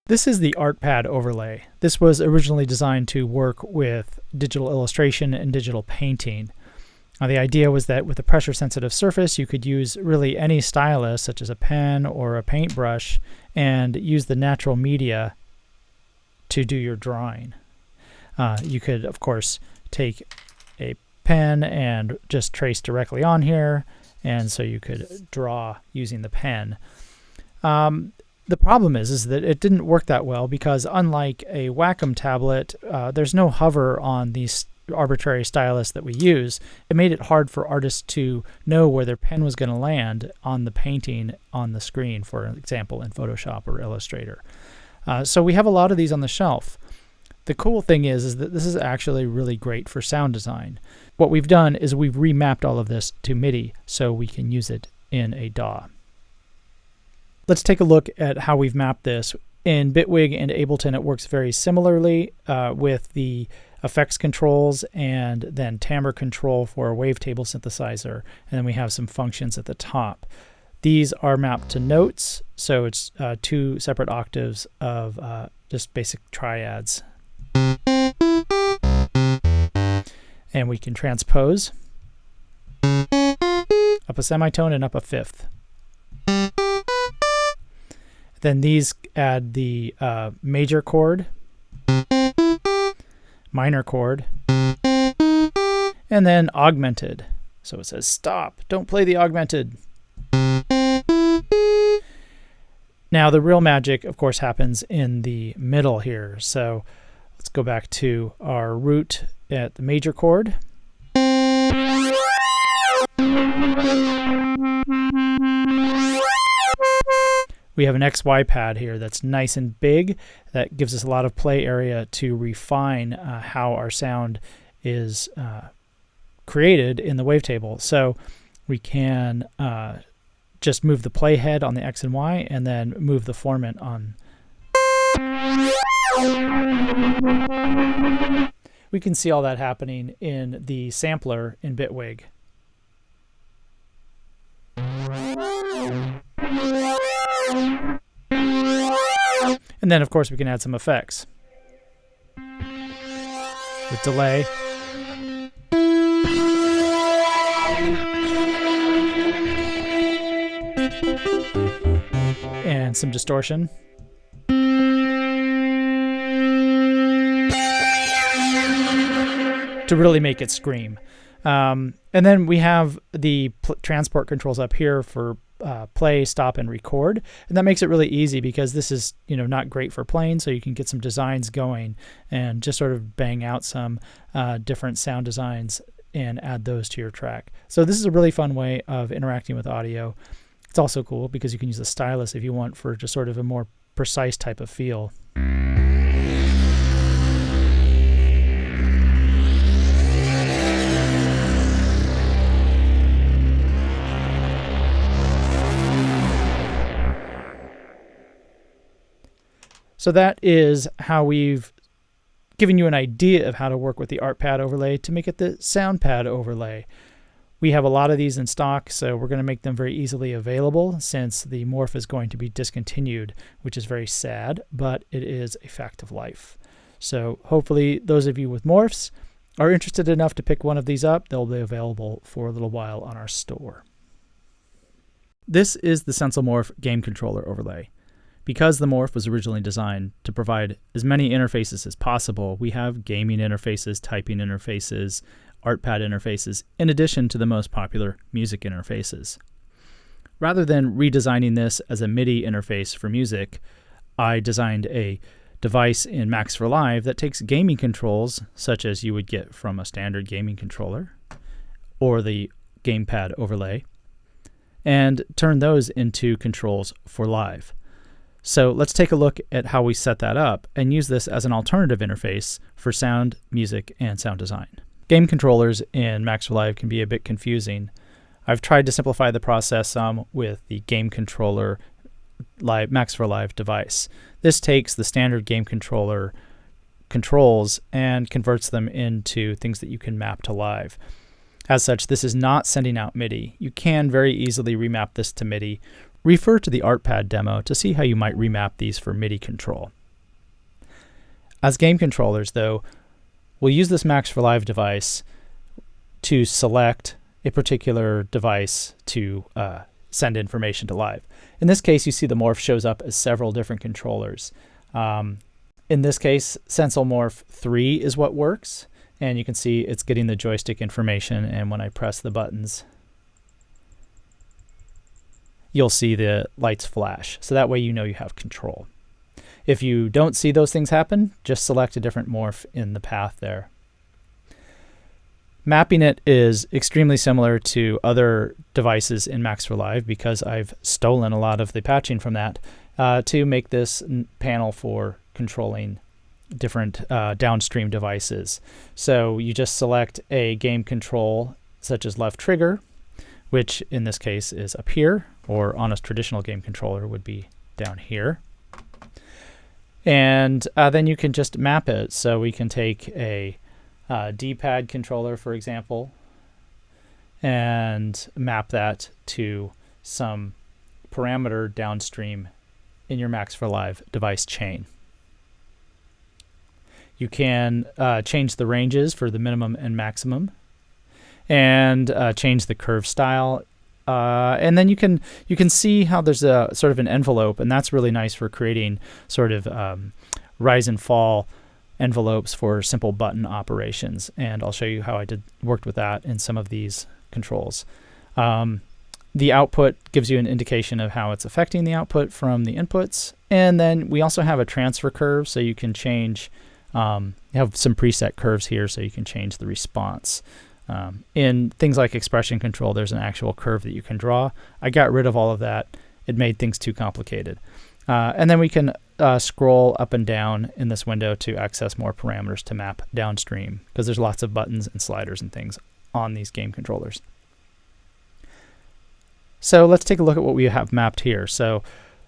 This is the ArtPad overlay. This was originally designed to work with digital illustration and digital painting. The idea was that with a pressure-sensitive surface, you could use really any stylus, such as a pen or a paintbrush, and use the natural media to do your drawing. You could, of course, take a pen and just trace directly on here, and so you could draw using the pen. The problem is that it didn't work that well because unlike a Wacom tablet, there's no hover on these arbitrary stylus that we use. It made it hard for artists to know where their pen was going to land on the painting on the screen, for example, in Photoshop or Illustrator. So we have a lot of these on the shelf. The cool thing is that this is actually really great for sound design. What we've done is we've remapped all of this to MIDI so we can use it in a DAW. Let's take a look at how we've mapped this. In Bitwig and Ableton, it works very similarly with the effects controls and then timbre control for a wavetable synthesizer. And then we have some functions at the top. These are mapped to notes, so it's 2 separate octaves of just basic triads. And we can transpose up a semitone and up a fifth. Then these add the major chord, minor chord, and then augmented. So it says, stop, don't play the augmented. Now the real magic, of course, happens in the middle here. So let's go back to our root at the major chord. We have an XY pad here that's nice and big. That gives us a lot of play area to refine how our sound is created in the wavetable. So we can just move the playhead on the X and Y and then move the formant on. We can see all that happening in the sampler in Bitwig. And then, of course, we can add some effects with delay. And some distortion. To really make it scream. And then we have the transport controls up here for play, stop, and record. And that makes it really easy because this is, not great for playing, so you can get some designs going and just sort of bang out some different sound designs and add those to your track. So this is a really fun way of interacting with audio. It's also cool because you can use a stylus if you want for just sort of a more precise type of feel. So that is how we've given you an idea of how to work with the ArtPad overlay to make it the SoundPad overlay. We have a lot of these in stock, so we're going to make them very easily available since the Morph is going to be discontinued, which is very sad, but it is a fact of life. So hopefully those of you with Morphs are interested enough to pick one of these up. They'll be available for a little while on our store. This is the Sensel Morph game controller overlay. Because the Morph was originally designed to provide as many interfaces as possible, we have gaming interfaces, typing interfaces, ArtPad interfaces, in addition to the most popular music interfaces. Rather than redesigning this as a MIDI interface for music, I designed a device in Max for Live that takes gaming controls, such as you would get from a standard gaming controller, or the gamepad overlay, and turn those into controls for live. So let's take a look at how we set that up and use this as an alternative interface for sound, music, and sound design. Game controllers in Max for Live can be a bit confusing. I've tried to simplify the process some with the game controller Max for Live device. This takes the standard game controller controls and converts them into things that you can map to live. As such, this is not sending out MIDI. You can very easily remap this to MIDI. Refer to the ArtPad demo to see how you might remap these for MIDI control. As game controllers, though, we'll use this Max for Live device to select a particular device to send information to live. In this case, you see the Morph shows up as several different controllers. In this case, Sensel Morph 3 is what works, and you can see it's getting the joystick information, and when I press the buttons, you'll see the lights flash. So that way you know you have control. If you don't see those things happen, just select a different morph in the path there. Mapping it is extremely similar to other devices in Max for Live because I've stolen a lot of the patching from that to make this panel for controlling different downstream devices. So you just select a game control such as left trigger, which in this case is up here, or on a traditional game controller would be down here. And then you can just map it. So we can take a D-pad controller, for example, and map that to some parameter downstream in your Max for Live device chain. You can change the ranges for the minimum and maximum, and change the curve style. And then you can see how there's a sort of an envelope, and that's really nice for creating sort of rise and fall envelopes for simple button operations. And I'll show you how I worked with that in some of these controls. The output gives you an indication of how it's affecting the output from the inputs. And then we also have a transfer curve, so you can change, you have some preset curves here, so you can change the response. In things like expression control, there's an actual curve that you can draw. I got rid of all of that. It made things too complicated. And then we can scroll up and down in this window to access more parameters to map downstream, because there's lots of buttons and sliders and things on these game controllers. So let's take a look at what we have mapped here. So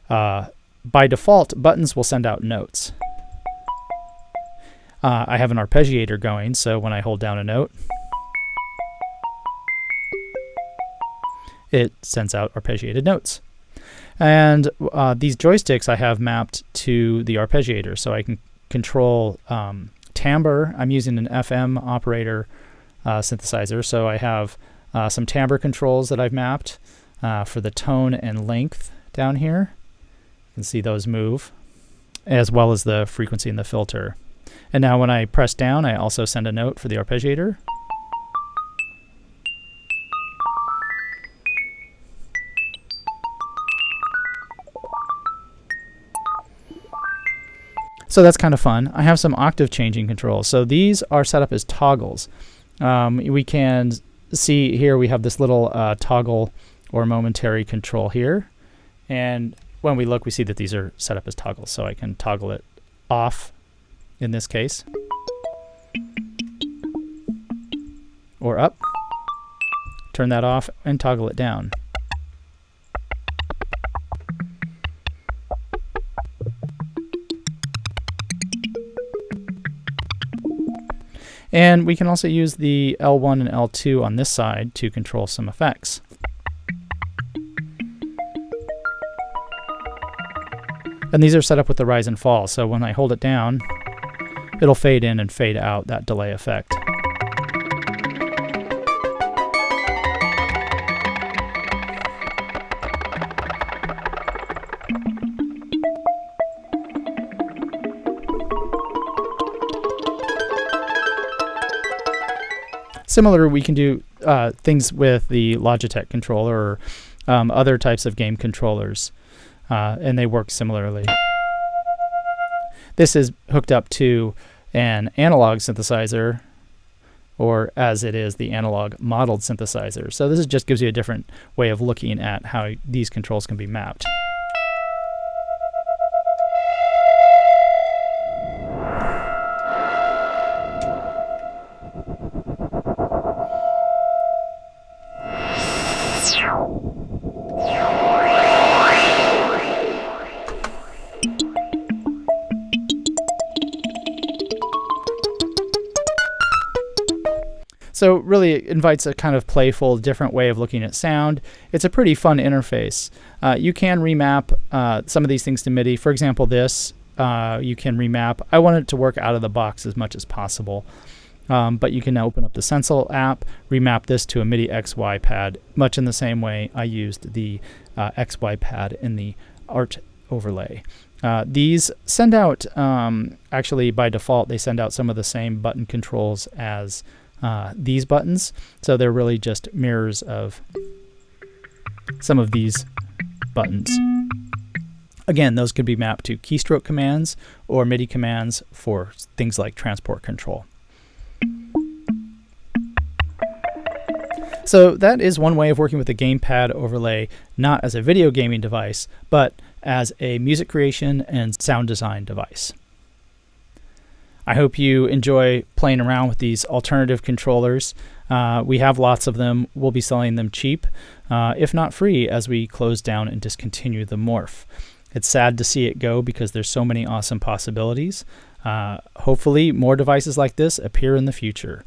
by default, buttons will send out notes. I have an arpeggiator going, so when I hold down a note, it sends out arpeggiated notes. And these joysticks I have mapped to the arpeggiator, so I can control timbre. I'm using an FM operator synthesizer, so I have some timbre controls that I've mapped for the tone and length down here. You can see those move, as well as the frequency and the filter. And now when I press down, I also send a note for the arpeggiator. So that's kind of fun. I have some octave changing controls. So these are set up as toggles. We can see here we have this little toggle or momentary control here. And when we look, we see that these are set up as toggles. So I can toggle it off in this case, or up, turn that off, and toggle it down. And we can also use the L1 and L2 on this side to control some effects. And these are set up with the rise and fall, so when I hold it down, it'll fade in and fade out that delay effect. Similar, we can do things with the Logitech controller or other types of game controllers, and they work similarly. This is hooked up to an analog synthesizer, or as it is, the analog modeled synthesizer. So this just gives you a different way of looking at how these controls can be mapped. So really it invites a kind of playful, different way of looking at sound. It's a pretty fun interface. You can remap some of these things to MIDI. For example, this, you can remap. I want it to work out of the box as much as possible. But you can now open up the Sensel app, remap this to a MIDI XY pad, much in the same way I used the XY pad in the art overlay. These send out, actually by default, they send out some of the same button controls as these buttons, so they're really just mirrors of some of these buttons. Again, those could be mapped to keystroke commands or MIDI commands for things like transport control. So that is one way of working with the gamepad overlay, not as a video gaming device, but as a music creation and sound design device. I hope you enjoy playing around with these alternative controllers. We have lots of them. We'll be selling them cheap, if not free, as we close down and discontinue the Morph. It's sad to see it go because there's so many awesome possibilities. Hopefully more devices like this appear in the future.